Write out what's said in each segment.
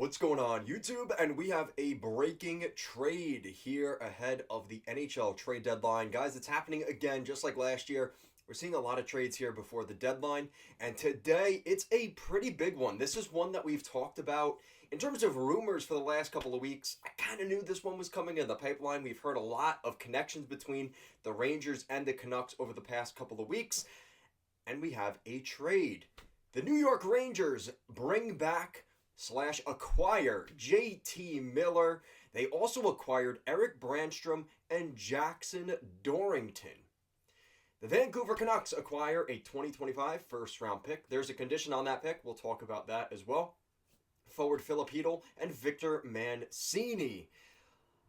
What's going on, YouTube? And we have a breaking trade here ahead of the NHL trade deadline. Guys, it's happening again, just like last year. We're seeing a lot of trades here before the deadline, and today it's a pretty big one. This is one that we've talked about in terms of rumors for the last couple of weeks. I kind of knew this one was coming in the pipeline. We've heard a lot of connections between the Rangers and the Canucks over the past couple of weeks, and we have a trade. The New York Rangers bring back slash acquire JT Miller. They also acquired Eric Brandstrom and Jackson Dorrington. The Vancouver Canucks acquire a 2025 first round pick. There's a condition on that pick. We'll talk about that as well. Forward Philip Hedl and Victor Mancini.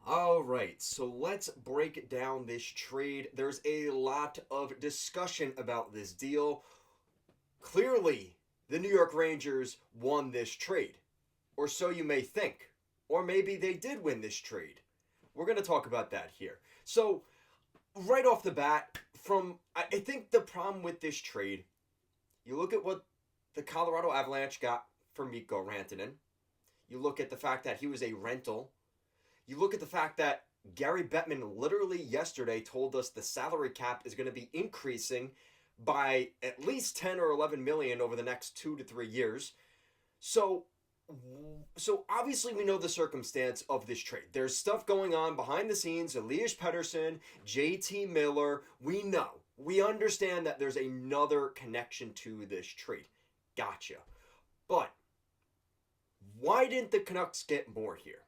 All right, so let's break down this trade. There's a lot of discussion about this deal. Clearly, the New York Rangers won this trade, or so you may think, or maybe they did win this trade. We're going to talk about that here. So, right off the bat, I think the problem with this trade, you look at what the Colorado Avalanche got for Mikko Rantanen. You look at the fact that he was a rental. You look at the fact that Gary Bettman literally yesterday told us the salary cap is going to be increasing by at least 10 or 11 million over the next 2 to 3 years. So obviously we know the circumstance of this trade. There's stuff going on behind the scenes. Elias Pettersson, JT Miller. We understand that there's another connection to this trade. Gotcha. But why didn't the Canucks get more here?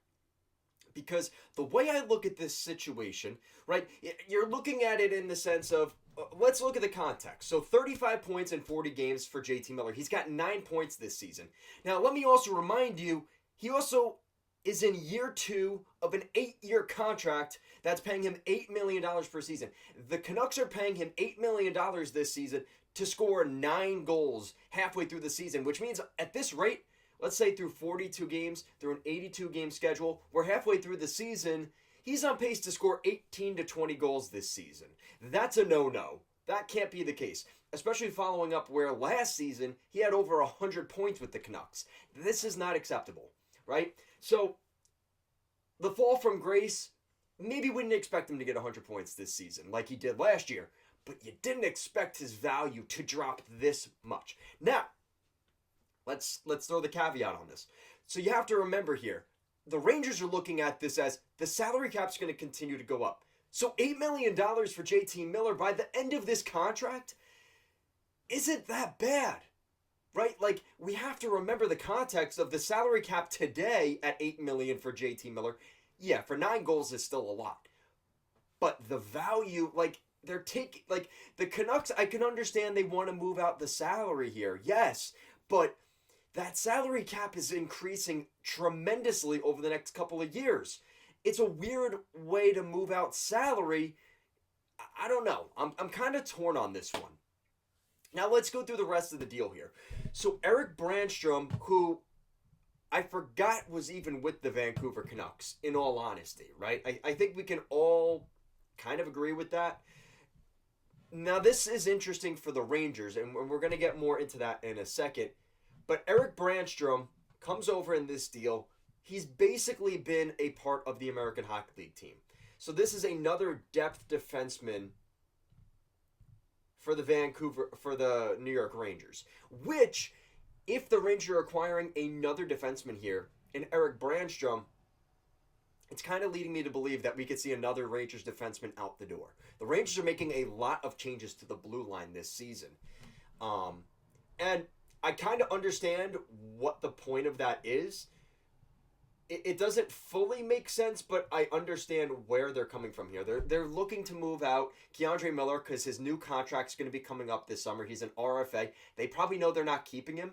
Because the way I look at this situation, right, you're looking at it in the sense of, let's look at the context. So 35 points in 40 games for JT Miller. He's got 9 points this season. Now, let me also remind you, he also is in year 2 of an 8-year contract that's paying him $8 million per season. The Canucks are paying him $8 million this season to score 9 goals halfway through the season, which means at this rate, let's say through 42 games, through an 82-game schedule, we're halfway through the season, he's on pace to score 18 to 20 goals this season. That's a no-no. That can't be the case, especially following up where last season he had over 100 points with the Canucks. This is not acceptable, right? So the fall from grace, maybe we didn't expect him to get 100 points this season like he did last year, but you didn't expect his value to drop this much. Now, let's throw the caveat on this. So you have to remember here, the Rangers are looking at this as the salary cap's going to continue to go up. So $8 million for JT Miller by the end of this contract isn't that bad, right? Like, we have to remember the context of the salary cap today at $8 million for JT Miller. Yeah, for 9 goals is still a lot. But the value, like, they're taking, like, the Canucks, I can understand they want to move out the salary here. Yes, but that salary cap is increasing tremendously over the next couple of years. It's a weird way to move out salary. I don't know. I'm kind of torn on this one. Now let's go through the rest of the deal here. So Eric Brandstrom, who I forgot was even with the Vancouver Canucks, in all honesty, right? I think we can all kind of agree with that. Now this is interesting for the Rangers, and we're going to get more into that in a second. But Eric Brandstrom comes over in this deal. He's basically been a part of the American Hockey League team. So this is another depth defenseman for the New York Rangers. Which, if the Rangers are acquiring another defenseman here in Eric Brandstrom, it's kind of leading me to believe that we could see another Rangers defenseman out the door. The Rangers are making a lot of changes to the blue line this season. And I kind of understand what the point of that is. It doesn't fully make sense, but I understand where they're coming from here. They're looking to move out Keandre Miller because his new contract's going to be coming up this summer. He's an RFA. They probably know they're not keeping him.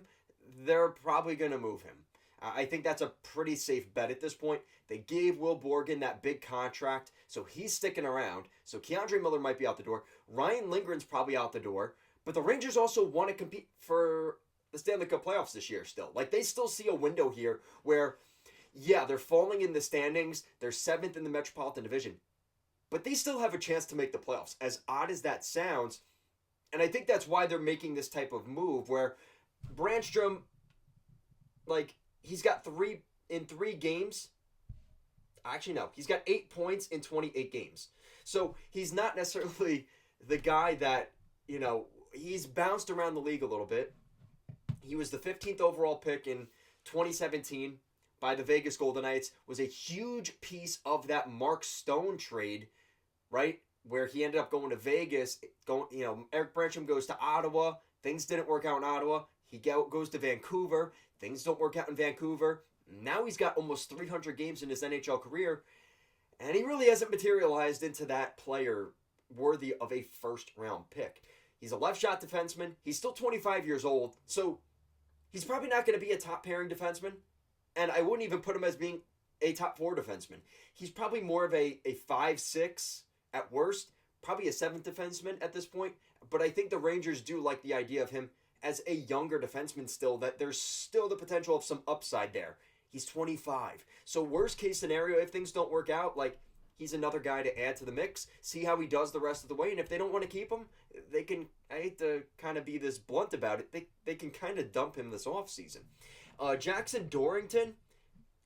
They're probably going to move him. I think that's a pretty safe bet at this point. They gave Will Borgen that big contract, so he's sticking around. So Keandre Miller might be out the door. Ryan Lindgren's probably out the door. But the Rangers also want to compete for the Stanley Cup playoffs this year still. Like, they still see a window here where, yeah, they're falling in the standings. They're 7th in the Metropolitan Division. But they still have a chance to make the playoffs, as odd as that sounds. And I think that's why they're making this type of move where Brandstrom, like, he's got 3 in 3 games. Actually, no. He's got 8 points in 28 games. So he's not necessarily the guy that, he's bounced around the league a little bit. He was the 15th overall pick in 2017 by the Vegas Golden Knights, was a huge piece of that Mark Stone trade, right? Where he ended up going to Vegas. Eric Brancham goes to Ottawa. Things didn't work out in Ottawa. He goes to Vancouver. Things don't work out in Vancouver. Now he's got almost 300 games in his NHL career, and he really hasn't materialized into that player worthy of a first-round pick. He's a left-shot defenseman. He's still 25 years old, so he's probably not going to be a top-pairing defenseman, and I wouldn't even put him as being a top-4 defenseman. He's probably more of a 5-6 at worst, probably a 7th defenseman at this point, but I think the Rangers do like the idea of him as a younger defenseman still, that there's still the potential of some upside there. He's 25. So worst case scenario, if things don't work out, he's another guy to add to the mix, see how he does the rest of the way, and if they don't want to keep him, they can, I hate to kind of be this blunt about it, they can kind of dump him this offseason. Jackson Dorrington,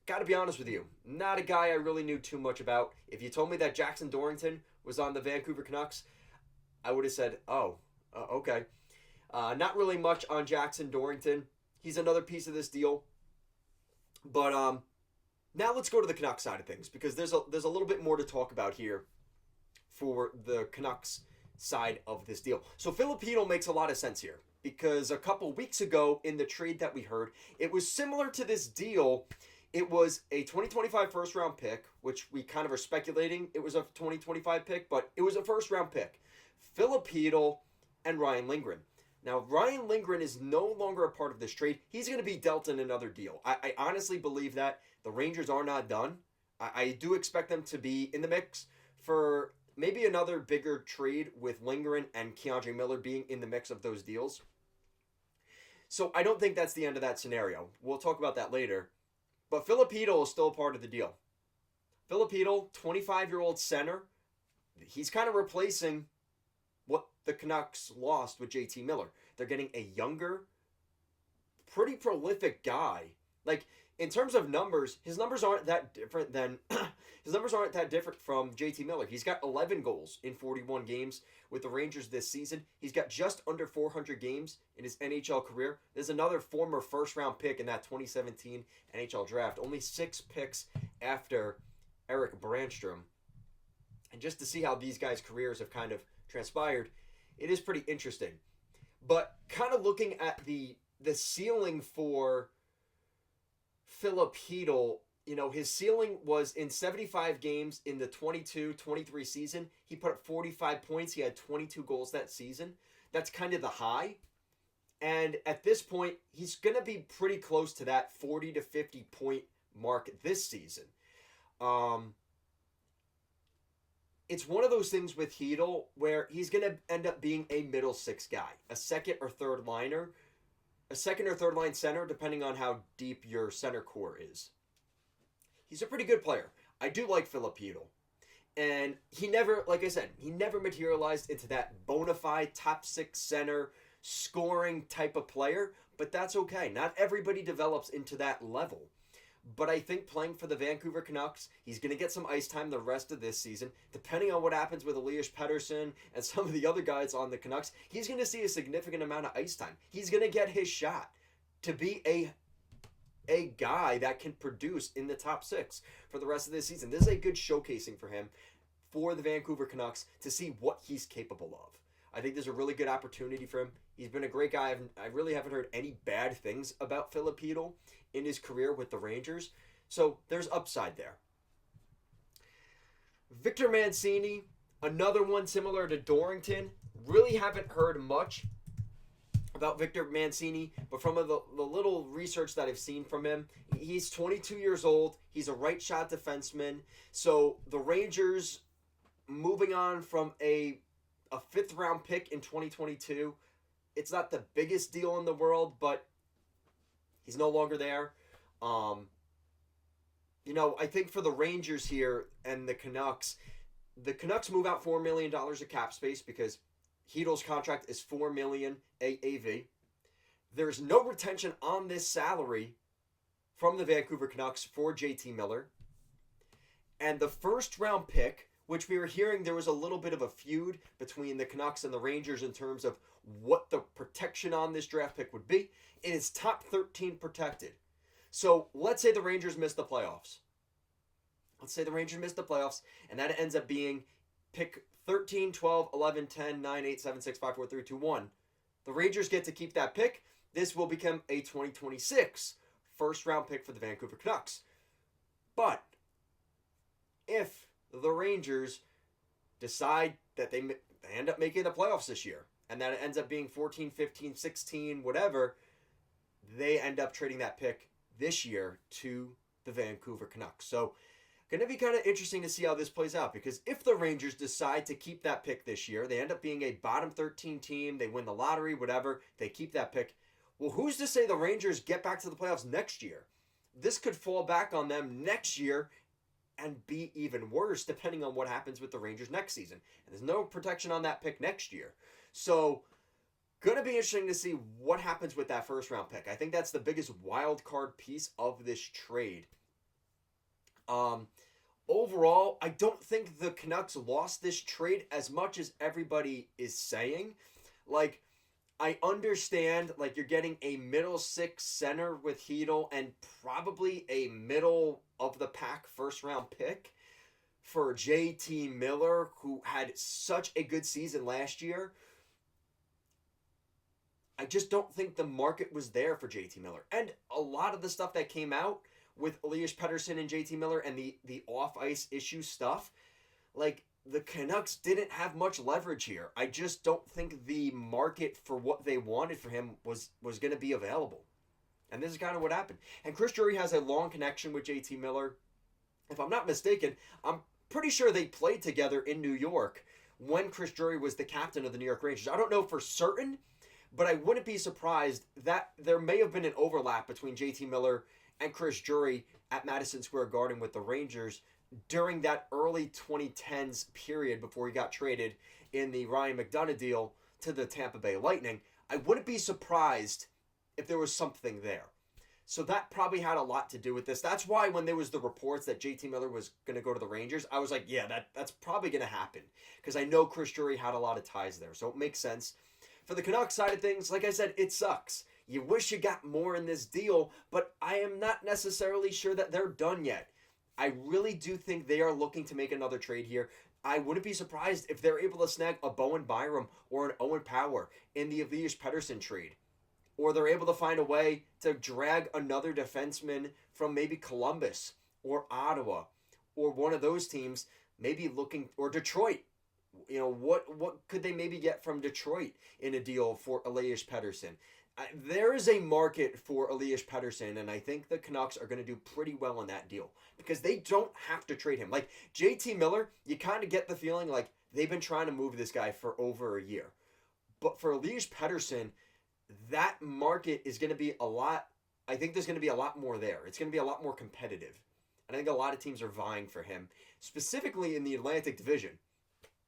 got to be honest with you, not a guy I really knew too much about. If you told me that Jackson Dorrington was on the Vancouver Canucks, I would have said, okay. Not really much on Jackson Dorrington. He's another piece of this deal. But now let's go to the Canucks side of things, because there's a little bit more to talk about here for the Canucks side of this deal. So Filipino makes a lot of sense here, because a couple weeks ago in the trade that we heard, it was similar to this deal. It was a 2025 first-round pick, which we kind of are speculating it was a 2025 pick, but it was a first-round pick. Filipino and Ryan Lindgren. Now, Ryan Lindgren is no longer a part of this trade. He's going to be dealt in another deal. I honestly believe that the Rangers are not done. I do expect them to be in the mix for maybe another bigger trade, with Lindgren and Keandre Miller being in the mix of those deals. So I don't think that's the end of that scenario. We'll talk about that later. But Filipino is still a part of the deal. Filipino, 25-year-old center. He's kind of replacing what the Canucks lost with JT Miller. They're getting a younger, pretty prolific guy. In terms of numbers, his numbers aren't that different from JT Miller. He's got 11 goals in 41 games with the Rangers this season. He's got just under 400 games in his NHL career. There's another former first-round pick in that 2017 NHL draft. Only 6 picks after Eric Branstrom. And just to see how these guys' careers have kind of transpired, it is pretty interesting. But kind of looking at the ceiling for Filipino, his ceiling was in 75 games in the 22-23 season. He put up 45 points. He had 22 goals that season. That's kind of the high. And at this point, he's going to be pretty close to that 40 to 50 point mark this season. It's one of those things with Hedl where he's going to end up being a middle six guy, a second or third line center, depending on how deep your center core is. He's a pretty good player. I do like Filipino. And he never materialized into that bona fide top 6 center scoring type of player, but that's okay. Not everybody develops into that level. But I think playing for the Vancouver Canucks, he's going to get some ice time the rest of this season. Depending on what happens with Elias Pettersson and some of the other guys on the Canucks, he's going to see a significant amount of ice time. He's going to get his shot to be a guy that can produce in the top 6 for the rest of this season. This is a good showcasing for him, for the Vancouver Canucks, to see what he's capable of. I think there's a really good opportunity for him. He's been a great guy. I really haven't heard any bad things about Filipino in his career with the Rangers. So there's upside there. Victor Mancini, another one similar to Dorrington. Really haven't heard much about Victor Mancini, but from the little research that I've seen from him, he's 22 years old. He's a right shot defenseman. So the Rangers, moving on from a 5th round pick in 2022, it's not the biggest deal in the world, but he's no longer there. I think for the Rangers here and the Canucks move out $4 million of cap space because Hedl's contract is $4 million AAV. There's no retention on this salary from the Vancouver Canucks for JT Miller. And the first round pick, which we were hearing there was a little bit of a feud between the Canucks and the Rangers in terms of what the protection on this draft pick would be, it is top 13 protected. So let's say the Rangers miss the playoffs. Let's say the Rangers miss the playoffs, and that ends up being pick 13, 12, 11, 10, 9, 8, 7, 6, 5, 4, 3, 2, 1. The Rangers get to keep that pick. This will become a 2026 first round pick for the Vancouver Canucks. But if the Rangers decide that they end up making the playoffs this year, and that it ends up being 14, 15, 16, whatever, they end up trading that pick this year to the Vancouver Canucks. So going to be kind of interesting to see how this plays out, because if the Rangers decide to keep that pick this year, they end up being a bottom 13 team, they win the lottery, whatever, they keep that pick. Well, who's to say the Rangers get back to the playoffs next year? This could fall back on them next year and be even worse depending on what happens with the Rangers next season. And there's no protection on that pick next year. So, going to be interesting to see what happens with that first round pick. I think that's the biggest wild card piece of this trade. Overall, I don't think the Canucks lost this trade as much as everybody is saying. Like, I understand, like, you're getting a middle six center with Hedl and probably a middle of the pack first round pick for JT Miller, who had such a good season last year. I just don't think the market was there for JT Miller. And a lot of the stuff that came out with Elias Pettersson and JT Miller and the off-ice issue stuff, like, the Canucks didn't have much leverage here. I just don't think the market for what they wanted for him was going to be available. And this is kind of what happened. And Chris Drury has a long connection with JT Miller. If I'm not mistaken, I'm pretty sure they played together in New York when Chris Drury was the captain of the New York Rangers. I don't know for certain, but I wouldn't be surprised that there may have been an overlap between JT Miller and Chris Drury at Madison Square Garden with the Rangers during that early 2010s period before he got traded in the Ryan McDonagh deal to the Tampa Bay Lightning. I wouldn't be surprised if there was something there. So that probably had a lot to do with this. That's why when there was the reports that JT Miller was going to go to the Rangers, I was like, yeah, that's probably going to happen. Because I know Chris Drury had a lot of ties there. So it makes sense. For the Canucks side of things, like I said, it sucks. You wish you got more in this deal, but I am not necessarily sure that they're done yet. I really do think they are looking to make another trade here. I wouldn't be surprised if they're able to snag a Bowen Byram or an Owen Power in the Elias Pettersson trade. Or they're able to find a way to drag another defenseman from maybe Columbus or Ottawa or one of those teams, maybe looking, or Detroit. You know, what could they maybe get from Detroit in a deal for Elias Pettersson? There is a market for Elias Pettersson, and I think the Canucks are going to do pretty well in that deal because they don't have to trade him. Like, JT Miller, you kind of get the feeling like they've been trying to move this guy for over a year. But for Elias Pettersson, that market is going to be a lot, I think there's going to be a lot more there. It's going to be a lot more competitive. And I think a lot of teams are vying for him, specifically in the Atlantic Division,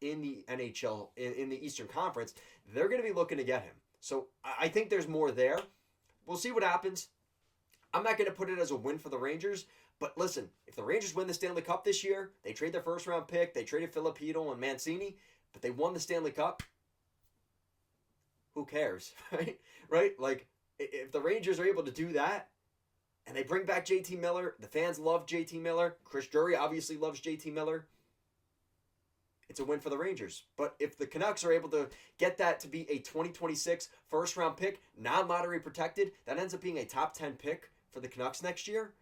in the NHL, in the Eastern Conference. They're going to be looking to get him. So I think there's more there. We'll see what happens. I'm not going to put it as a win for the Rangers, but listen, if the Rangers win the Stanley Cup this year, they trade their first round pick, they traded Filipino and Mancini, but they won the Stanley Cup, who cares, right? Right? Like, if the Rangers are able to do that, and they bring back JT Miller, the fans love JT Miller, Chris Drury obviously loves JT Miller, it's a win for the Rangers. But if the Canucks are able to get that to be a 2026 first-round pick, non-lottery protected, that ends up being a top 10 pick for the Canucks next year,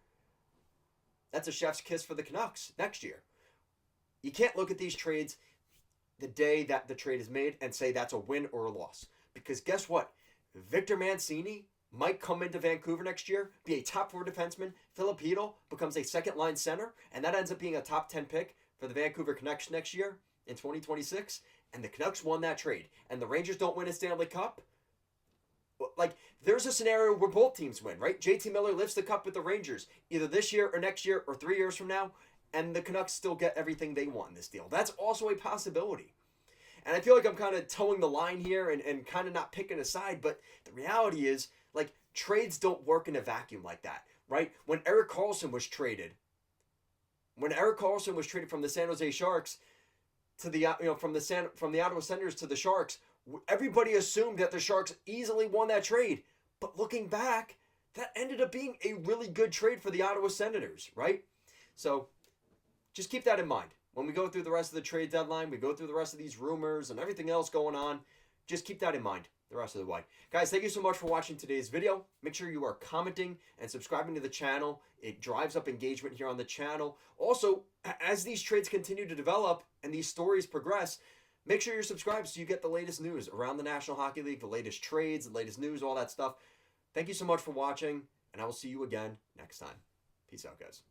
that's a chef's kiss for the Canucks next year. You can't look at these trades the day that the trade is made and say that's a win or a loss. Because guess what? Victor Mancini might come into Vancouver next year, be a top 4 defenseman. Filipino becomes a second-line center, and that ends up being a top 10 pick for the Vancouver Canucks next year in 2026, and the Canucks won that trade, and the Rangers don't win a Stanley Cup. Like, there's a scenario where both teams win, right? JT Miller lifts the cup with the Rangers either this year or next year or 3 years from now, and the Canucks still get everything they want in this deal. That's also a possibility. And I feel like I'm kind of towing the line here and kind of not picking a side, but the reality is, like, trades don't work in a vacuum like that. right? When Erik Karlsson was traded, from the San Jose Sharks to the from the Ottawa Senators to the Sharks, everybody assumed that the Sharks easily won that trade. But looking back, that ended up being a really good trade for the Ottawa Senators, right? So just keep that in mind. When we go through the rest of the trade deadline, we go through the rest of these rumors and everything else going on, just keep that in mind the rest of the way. Guys, thank you so much for watching today's video. Make sure you are commenting and subscribing to the channel. It drives up engagement here on the channel. Also, as these trades continue to develop and these stories progress, make sure you're subscribed so you get the latest news around the National Hockey League, the latest trades, the latest news, all that stuff. Thank you so much for watching, and I will see you again next time. Peace out, guys.